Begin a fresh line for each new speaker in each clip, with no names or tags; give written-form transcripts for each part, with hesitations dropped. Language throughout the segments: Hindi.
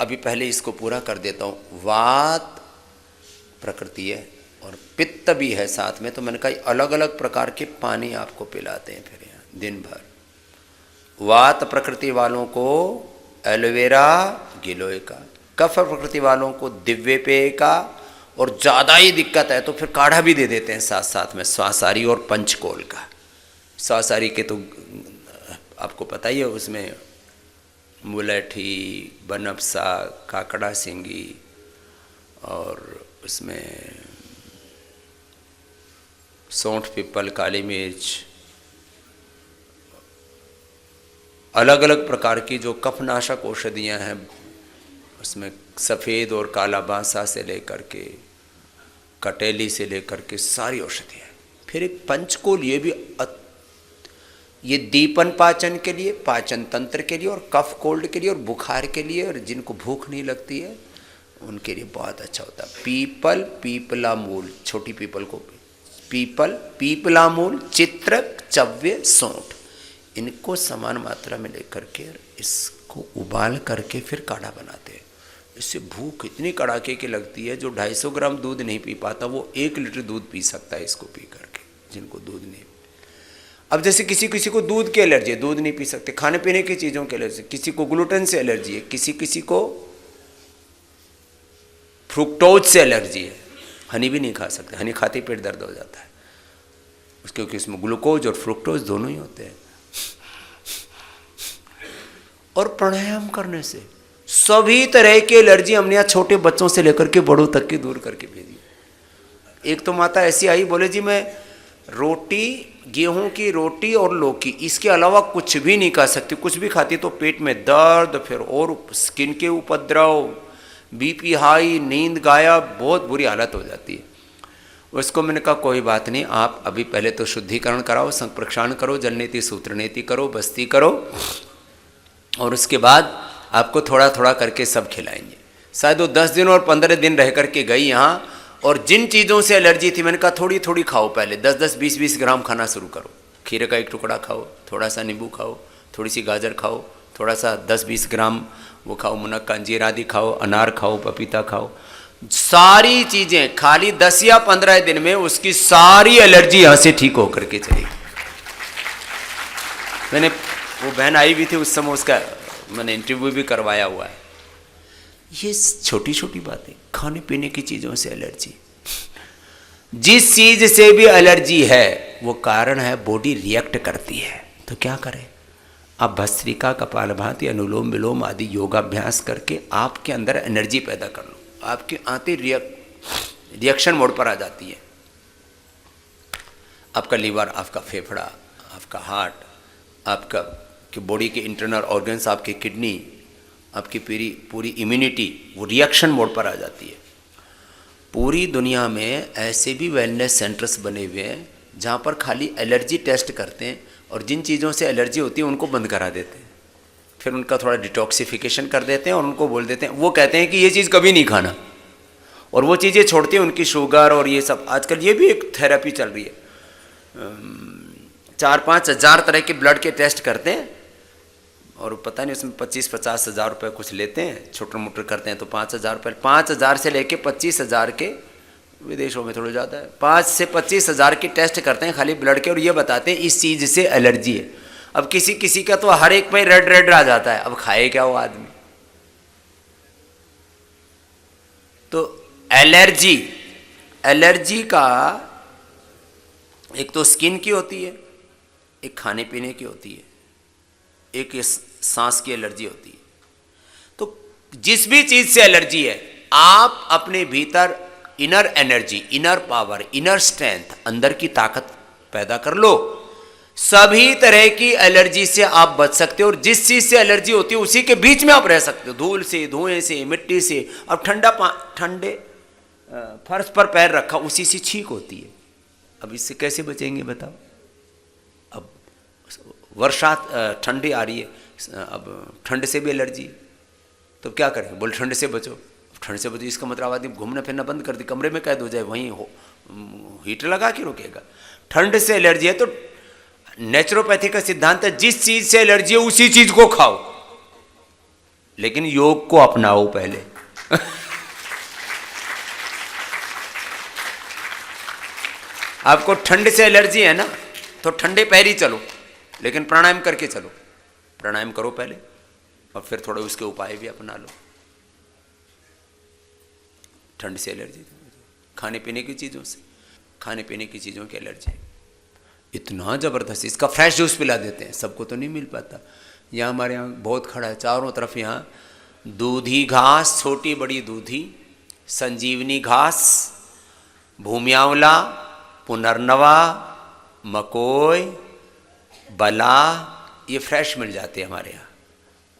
अभी पहले इसको पूरा कर देता हूँ। वात प्रकृति है और पित्त भी है साथ में, तो मैंने कहा अलग अलग प्रकार के पानी आपको पिलाते हैं फिर यहाँ दिन भर। वात प्रकृति वालों को एलोवेरा गिलोय का, कफ प्रकृति वालों को दिव्य पेय का, और ज़्यादा ही दिक्कत है तो फिर काढ़ा भी दे देते हैं साथ साथ में, स्वासारी और पंचकोल का। स्वासारी के तो आपको पता ही है, उसमें मुलैठी, बनफसा, काकड़ा सिंगी, और उसमें सौंठ, पीपल, काली मिर्च, अलग अलग प्रकार की जो कफनाशक औषधियाँ हैं, उसमें सफ़ेद और काला बांसा से लेकर के कटेली से लेकर के सारी औषधियाँ। फिर एक पंचकोल, ये दीपन पाचन के लिए, पाचन तंत्र के लिए, और कफ कोल्ड के लिए, और बुखार के लिए, और जिनको भूख नहीं लगती है उनके लिए बहुत अच्छा होता है। पीपल, पीपला मूल, छोटी पीपल को पीपल, पीपला मूल, चित्रक, चव्य, सौंठ, इनको समान मात्रा में लेकर के इसको उबाल करके फिर काढ़ा बनाते हैं। इससे भूख इतनी कड़ाके की लगती है, जो 250 ग्राम दूध नहीं पी पाता वो 1 लीटर दूध पी सकता है इसको पी करके, जिनको दूध नहीं। अब जैसे किसी किसी को दूध की एलर्जी है, दूध नहीं पी सकते, खाने पीने की चीज़ों की एलर्जी, किसी को ग्लूटेन से एलर्जी है, किसी किसी को फ्रुक्टोज से एलर्जी है, हनी भी नहीं खा सकते, हनी खाते ही पेट दर्द हो जाता है क्योंकि इसमें ग्लूकोज और फ्रुक्टोज दोनों ही होते हैं। और प्राणायाम करने से सभी तरह की एलर्जी हमने यहाँ छोटे बच्चों से लेकर के बड़ों तक की दूर करके भेजी। एक तो माता ऐसी आई, बोले जी मैं रोटी, गेहूं की रोटी और लौकी, इसके अलावा कुछ भी नहीं खा सकती, कुछ भी खाती तो पेट में दर्द, फिर और स्किन के उपद्रव, बीपी हाई, नींद गायब, बहुत बुरी हालत हो जाती है। उसको मैंने कहा कोई बात नहीं, आप अभी पहले तो शुद्धिकरण कराओ, संग प्रक्षालन करो, जल नीति सूत्र नीति करो, बस्ती करो, और उसके बाद आपको थोड़ा थोड़ा करके सब खिलाएंगे। शायद वो 10 दिन और 15 दिन रह करके गई यहाँ, और जिन चीज़ों से एलर्जी थी मैंने कहा थोड़ी थोड़ी खाओ, पहले 10-10, 20-20 ग्राम खाना शुरू करो। खीरे का 1 टुकड़ा खाओ, थोड़ा सा नींबू खाओ, थोड़ी सी गाजर खाओ, थोड़ा सा 10-20 ग्राम वो खाओ, मुनक्का, अंजीर आदि खाओ, अनार खाओ, पपीता खाओ, सारी चीज़ें खाली 10 या 15 दिन में उसकी सारी एलर्जी यहाँ से ठीक होकर के चली। मैंने, वो बहन आई भी थी उस समय, उसका मैंने इंटरव्यू भी करवाया हुआ है। ये छोटी छोटी बातें, खाने पीने की चीज़ों से एलर्जी, जिस चीज़ से भी एलर्जी है वो कारण है, बॉडी रिएक्ट करती है, तो क्या करें? आप भस्त्रिका, कपालभाति, अनुलोम विलोम आदि योगाभ्यास करके आपके अंदर एनर्जी पैदा कर लो, आपकी आंतें रिएक्शन मोड पर आ जाती है। आपका लीवर, आपका फेफड़ा, आपका हार्ट, आपका कि बॉडी के इंटरनल ऑर्गन्स, आपकी किडनी, आपकी पूरी इम्यूनिटी वो रिएक्शन मोड पर आ जाती है। पूरी दुनिया में ऐसे भी वेलनेस सेंटर्स बने हुए हैं जहाँ पर खाली एलर्जी टेस्ट करते हैं, और जिन चीज़ों से एलर्जी होती है उनको बंद करा देते हैं, फिर उनका थोड़ा डिटॉक्सिफिकेशन कर देते हैं, और उनको बोल देते हैं, वो कहते हैं कि ये चीज़ कभी नहीं खाना, और वो चीज़ें छोड़ते हैं, उनकी शुगर और ये सब। आजकल ये भी एक थेरेपी चल रही है, 4-5 हज़ार तरह के ब्लड के टेस्ट करते हैं, और पता नहीं उसमें 25-50 हज़ार रुपये कुछ लेते हैं, छोटे मोटे करते हैं तो 5 हज़ार रुपये, 5 हज़ार से लेके 25 हज़ार के, विदेशों में थोड़ा ज़्यादा है, 5 से 25 हज़ार के टेस्ट करते हैं खाली ब्लड के, और ये बताते हैं इस चीज़ से एलर्जी है। अब किसी किसी का तो हर एक में रेड आ जाता है, अब खाए क्या वो आदमी? तो एलर्जी का एक तो स्किन की होती है, एक खाने पीने की होती है, एक सांस की एलर्जी होती है। तो जिस भी चीज से एलर्जी है, आप अपने भीतर inner energy, inner power, inner strength, अंदर की ताकत पैदा कर लो, सभी तरह की एलर्जी से आप बच सकते हो। और जिस चीज से एलर्जी होती है उसी के बीच में आप रह सकते हो, धूल से, धुएं से, मिट्टी से। अब ठंडे फर्श पर पैर रखा, उसी से छींक होती है। अब इससे कैसे बचेंगे बताओ? अब वर्षा ठंडी आ रही है, अब ठंड से भी एलर्जी, तो क्या करें? बोल ठंड से बचो, ठंड से बचो इसका मतलब आदमी घूमना फिरना बंद कर दे, कमरे में कैद हो जाए, वहीं हीटर लगा के रुकेगा। ठंड से एलर्जी है तो नेचुरोपैथी का सिद्धांत है, जिस चीज से एलर्जी है उसी चीज को खाओ। लेकिन योग को अपनाओ पहले। आपको ठंड से एलर्जी है ना, तो ठंडे पैर ही चलो, लेकिन प्राणायाम करके चलो। प्राणायाम करो पहले और फिर थोड़े उसके उपाय भी अपना लो। ठंड से एलर्जी, खाने पीने की चीज़ों से, खाने पीने की चीज़ों की एलर्जी इतना ज़बरदस्त। इसका फ्रेश जूस पिला देते हैं, सबको तो नहीं मिल पाता। यहाँ हमारे यहाँ बहुत खड़ा है चारों तरफ। यहाँ दूधी घास, छोटी बड़ी दूधी, संजीवनी घास, भूमि आंवला, पुनर्नवा, मकोई, बला, ये फ्रेश मिल जाते हैं हमारे यहाँ।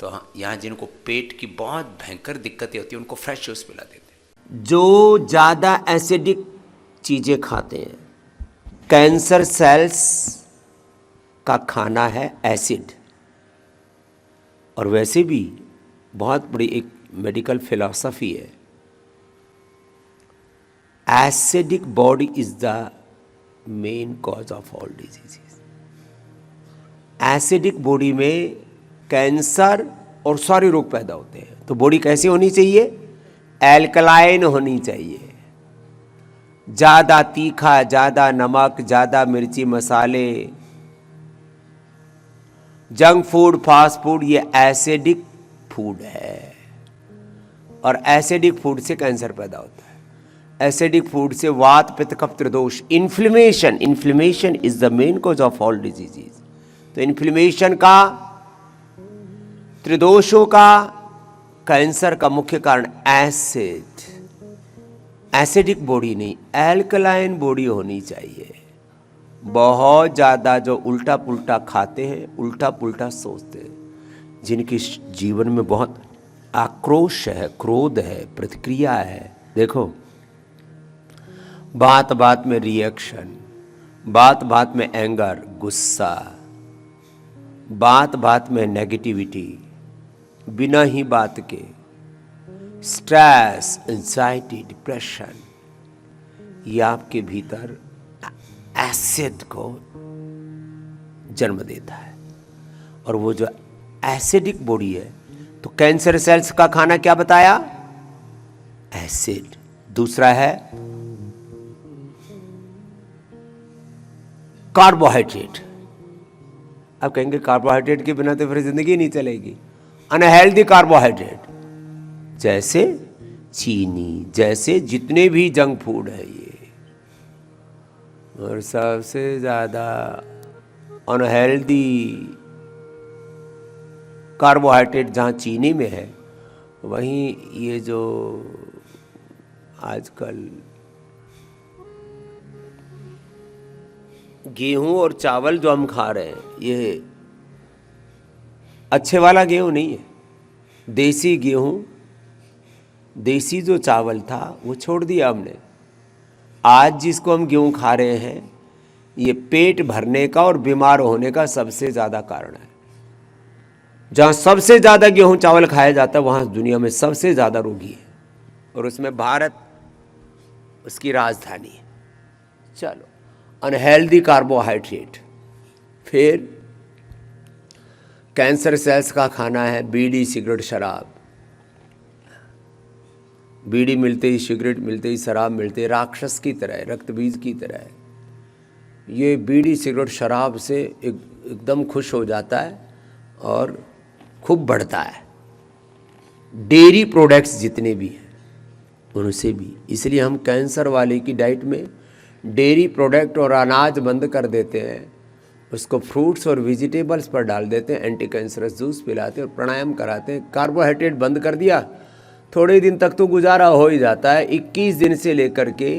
तो हाँ, यहाँ जिनको पेट की बहुत भयंकर दिक्कतें होती हैं उनको फ्रेश जूस पिला देते हैं। जो ज़्यादा एसिडिक चीज़ें खाते हैं, कैंसर सेल्स का खाना है एसिड। और वैसे भी बहुत बड़ी एक मेडिकल फिलॉसफी है, acidic body is the main cause of all diseases. Acidic body में कैंसर और सारे रोग पैदा होते हैं। तो बॉडी कैसी होनी चाहिए? एल्कलाइन होनी चाहिए। ज़्यादा तीखा, ज़्यादा नमक, ज़्यादा मिर्ची मसाले, जंक फूड, फास्ट फूड, ये एसिडिक फूड है। और एसिडिक फूड से कैंसर पैदा होता है। एसिडिक फूड से वात, पित्त, कफ, त्रिदोष, inflammation is the main cause of all diseases. तो इन्फ्लेमेशन का, त्रिदोषों का, कैंसर का मुख्य कारण एसिड। एसिडिक बॉडी नहीं, एल्कलाइन बॉडी होनी चाहिए। बहुत ज़्यादा जो उल्टा पुल्टा खाते हैं, उल्टा पुल्टा सोचते हैं, जिनके जीवन में बहुत आक्रोश है, क्रोध है, प्रतिक्रिया है। देखो, बात बात में रिएक्शन, बात बात में एंगर, गुस्सा, बात बात में नेगेटिविटी, बिना ही बात के स्ट्रेस, एंजाइटी, डिप्रेशन, ये आपके भीतर एसिड को जन्म देता है। और वो जो एसिडिक बॉडी है, तो कैंसर सेल्स का खाना क्या बताया? एसिड। दूसरा है कार्बोहाइड्रेट। आप कहेंगे कार्बोहाइड्रेट के बिना तो फिर जिंदगी नहीं चलेगी। अनहेल्दी कार्बोहाइड्रेट जैसे चीनी, जैसे जितने भी जंक फूड है ये। और सबसे ज़्यादा अनहेल्दी कार्बोहाइड्रेट जहाँ चीनी में है, वहीं ये जो आजकल गेहूं और चावल जो हम खा रहे हैं, ये अच्छे वाला गेहूं नहीं है। देसी गेहूं, देसी जो चावल था वो छोड़ दिया हमने। आज जिसको हम गेहूं खा रहे हैं, ये पेट भरने का और बीमार होने का सबसे ज़्यादा कारण है। जहाँ सबसे ज़्यादा गेहूं चावल खाया जाता है, वहाँ दुनिया में सबसे ज़्यादा रोगी है, और उसमें भारत उसकी राजधानी है। चलो, अनहेल्दी कार्बोहाइड्रेट। फिर कैंसर सेल्स का खाना है बीड़ी, सिगरेट, शराब। बीड़ी मिलते ही, सिगरेट मिलते ही, शराब मिलते ही राक्षस की तरह, रक्त बीज की तरह ये बीड़ी, सिगरेट, शराब से एकदम खुश हो जाता है और खूब बढ़ता है। डेयरी प्रोडक्ट्स जितने भी हैं उनसे भी। इसलिए हम कैंसर वाले की डाइट में डेयरी प्रोडक्ट और अनाज बंद कर देते हैं, उसको फ्रूट्स और वेजिटेबल्स पर डाल देते हैं, एंटी कैंसरस जूस पिलाते हैं और प्राणायाम कराते हैं। कार्बोहाइड्रेट बंद कर दिया, थोड़े दिन तक तो गुजारा हो ही जाता है। 21 दिन से लेकर के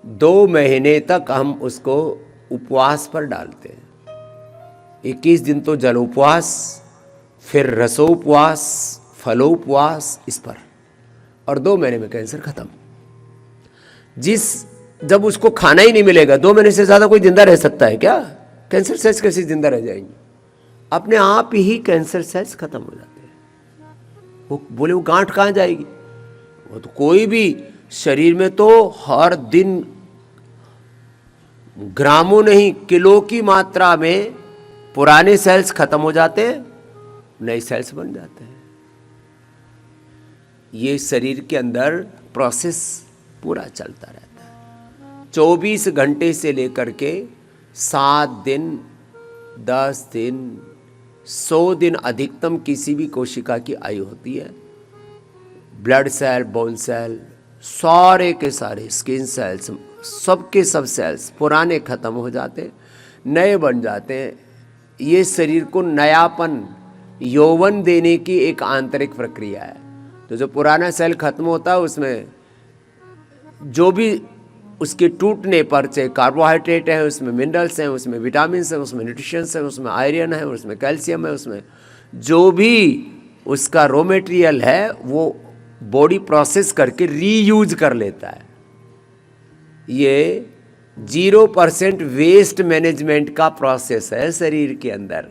2 महीने तक हम उसको उपवास पर डालते हैं। 21 दिन तो जल उपवास, फिर रसोपवास, फलोपवास, इस पर, और 2 महीने में कैंसर खत्म। जब उसको खाना ही नहीं मिलेगा, 2 महीने से ज़्यादा कोई जिंदा रह सकता है क्या? कैंसर सेल्स कैसे जिंदा रह जाएंगे? अपने आप ही कैंसर सेल्स खत्म हो जाते हैं। वो बोले वो गांठ कहाँ जाएगी? वो तो कोई भी शरीर में तो हर दिन ग्रामों नहीं, किलो की मात्रा में पुराने सेल्स खत्म हो जाते हैं, नए सेल्स बन जाते हैं। ये शरीर के अंदर प्रोसेस पूरा चलता रहता है। 24 घंटे से लेकर के 7 दिन, 10 दिन, 100 दिन अधिकतम किसी भी कोशिका की आयु होती है। ब्लड सेल, बोन सेल, सारे के सारे स्किन सेल्स, सबके सब सेल्स पुराने खत्म हो जाते, नए बन जाते हैं। ये शरीर को नयापन, यौवन देने की एक आंतरिक प्रक्रिया है। तो जो पुराना सेल खत्म होता है उसमें जो भी उसके टूटने पर, चाहे कार्बोहाइड्रेट है, उसमें मिनरल्स हैं, उसमें विटामिन हैं, उसमें न्यूट्रिशंस है, उसमें आयरन है, उसमें कैल्शियम है, उसमें जो भी उसका रॉ मटेरियल है वो बॉडी प्रोसेस करके रीयूज कर लेता है। ये 0% वेस्ट मैनेजमेंट का प्रोसेस है शरीर के अंदर।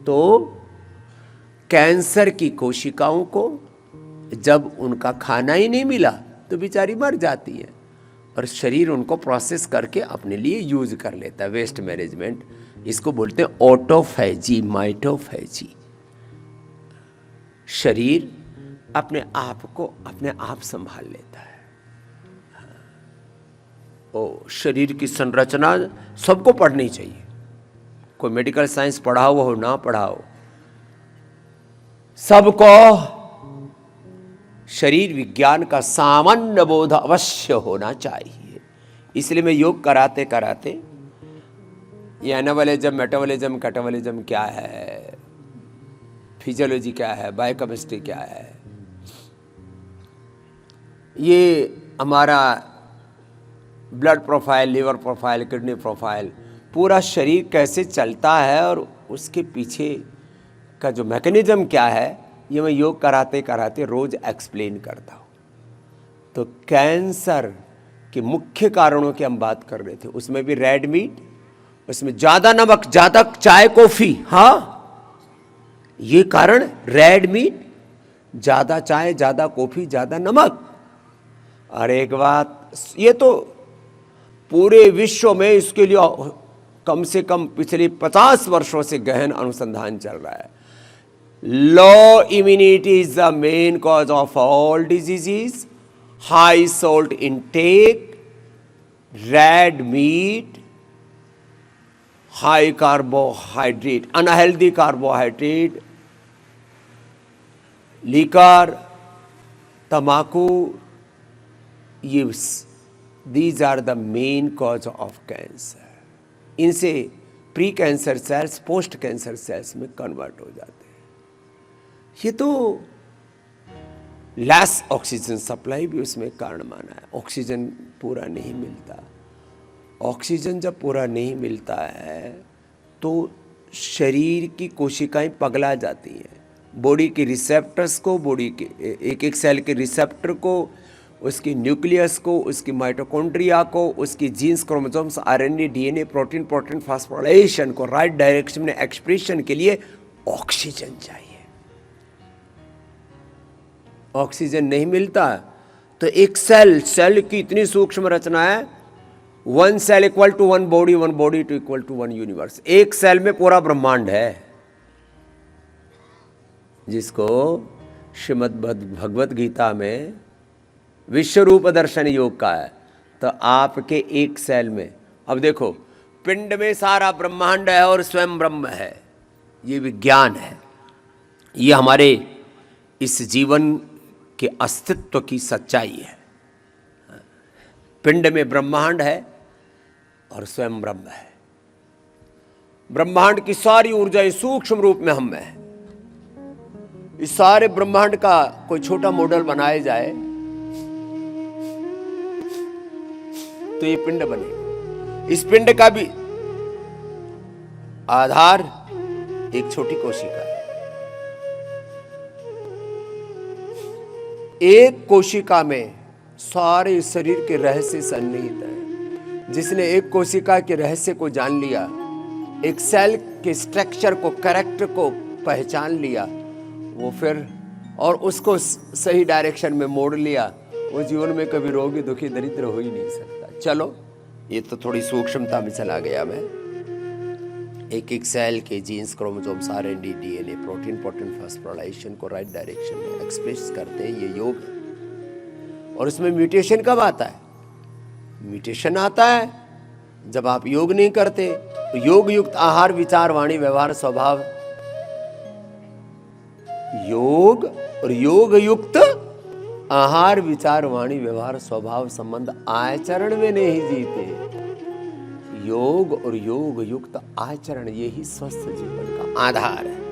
तो कैंसर की कोशिकाओं को जब उनका खाना ही नहीं मिला तो बेचारी मर जाती है, और शरीर उनको प्रोसेस करके अपने लिए यूज कर लेता है। वेस्ट मैनेजमेंट, इसको बोलते हैं ऑटोफैजी, माइटोफैजी। शरीर अपने आप को अपने आप संभाल लेता है। ओ, शरीर की संरचना सबको पढ़नी चाहिए, कोई मेडिकल साइंस पढ़ा हुआ हो ना पढ़ा हो, सबको शरीर विज्ञान का सामान्य बोध अवश्य होना चाहिए। इसलिए मैं योग कराते कराते ये एनाबॉलिज्म, मेटाबॉलिज्म, कैटाबॉलिज्म क्या है, फिजियोलॉजी क्या है, बायोकेमिस्ट्री क्या है, ये हमारा blood profile, liver profile, kidney profile, पूरा शरीर कैसे चलता है और उसके पीछे का जो मैकेनिज्म क्या है, ये मैं योग कराते कराते रोज एक्सप्लेन करता हूँ। तो कैंसर के मुख्य कारणों की हम बात कर रहे थे, उसमें भी रेड मीट, उसमें ज़्यादा नमक, ज़्यादा चाय कॉफ़ी, हाँ ये कारण, रेड मीट, ज़्यादा चाय, ज़्यादा कॉफ़ी, ज़्यादा नमक। और एक बात, ये तो पूरे विश्व में इसके लिए कम से कम पिछले 50 वर्षों से गहन अनुसंधान चल रहा है। Low immunity is the main cause of all diseases, high salt intake, red meat, high carbohydrate, unhealthy carbohydrate, liquor, तंबाकू, ये these are the main cause of cancer. इनसे pre cancer cells post cancer cells में कन्वर्ट हो जाते हैं। ये तो लेस ऑक्सीजन सप्लाई भी उसमें कारण माना है। ऑक्सीजन पूरा नहीं मिलता। ऑक्सीजन जब पूरा नहीं मिलता है तो शरीर की कोशिकाएं पगला जाती हैं। बॉडी के रिसेप्टर्स को, बॉडी के एक एक सेल के रिसेप्टर को, उसकी न्यूक्लियस को, उसकी माइटोकॉन्ड्रिया को, उसकी genes, chromosomes, RNA, DNA, protein, protein phosphorylation को राइट डायरेक्शन में एक्सप्रेशन के लिए ऑक्सीजन चाहिए। ऑक्सीजन नहीं मिलता तो एक सेल की इतनी सूक्ष्म रचना है, 1 cell equal to 1 body, 1 body to equal to 1 universe. एक सेल में पूरा ब्रह्मांड है, जिसको श्रीमद् भगवत गीता में विश्व रूप दर्शन योग का है। तो आपके एक सेल में, अब देखो, पिंड में सारा ब्रह्मांड है और स्वयं ब्रह्म है। ये विज्ञान है, ये हमारे इस जीवन के अस्तित्व की सच्चाई है। पिंड में ब्रह्मांड है और स्वयं ब्रह्म है। ब्रह्मांड की सारी ऊर्जा सूक्ष्म रूप में हम में है। इस सारे ब्रह्मांड का कोई छोटा मॉडल बनाया जाए तो ये पिंड बनेगा। इस पिंड का भी आधार एक छोटी कोशिका है। एक कोशिका में सारे शरीर के रहस्य सन्निहित है। जिसने एक कोशिका के रहस्य को जान लिया, एक सेल के स्ट्रक्चर को, कैरेक्टर को पहचान लिया, वो फिर और उसको सही डायरेक्शन में मोड़ लिया, वो जीवन में कभी रोगी, दुखी, दरिद्र हो ही नहीं सकता। चलो, ये तो थोड़ी सूक्ष्मता में चला गया मैं।
एक सेल के genes, chromosomes, RNA, DNA, protein phosphorylation को राइट डायरेक्शन में एक्सप्रेस करते हैं, ये योग है। और इसमें म्यूटेशन कब आता है? म्यूटेशन आता है जब आप योग नहीं करते। तो योग युक्त आहार, विचार, वाणी, व्यवहार, स्वभाव, योग और योग युक्त आहार, विचार, वाणी, व्यवहार, स्वभाव, संबंध आचरण में नहीं जीते। योग और योग युक्त आचरण, यही स्वस्थ जीवन का आधार है।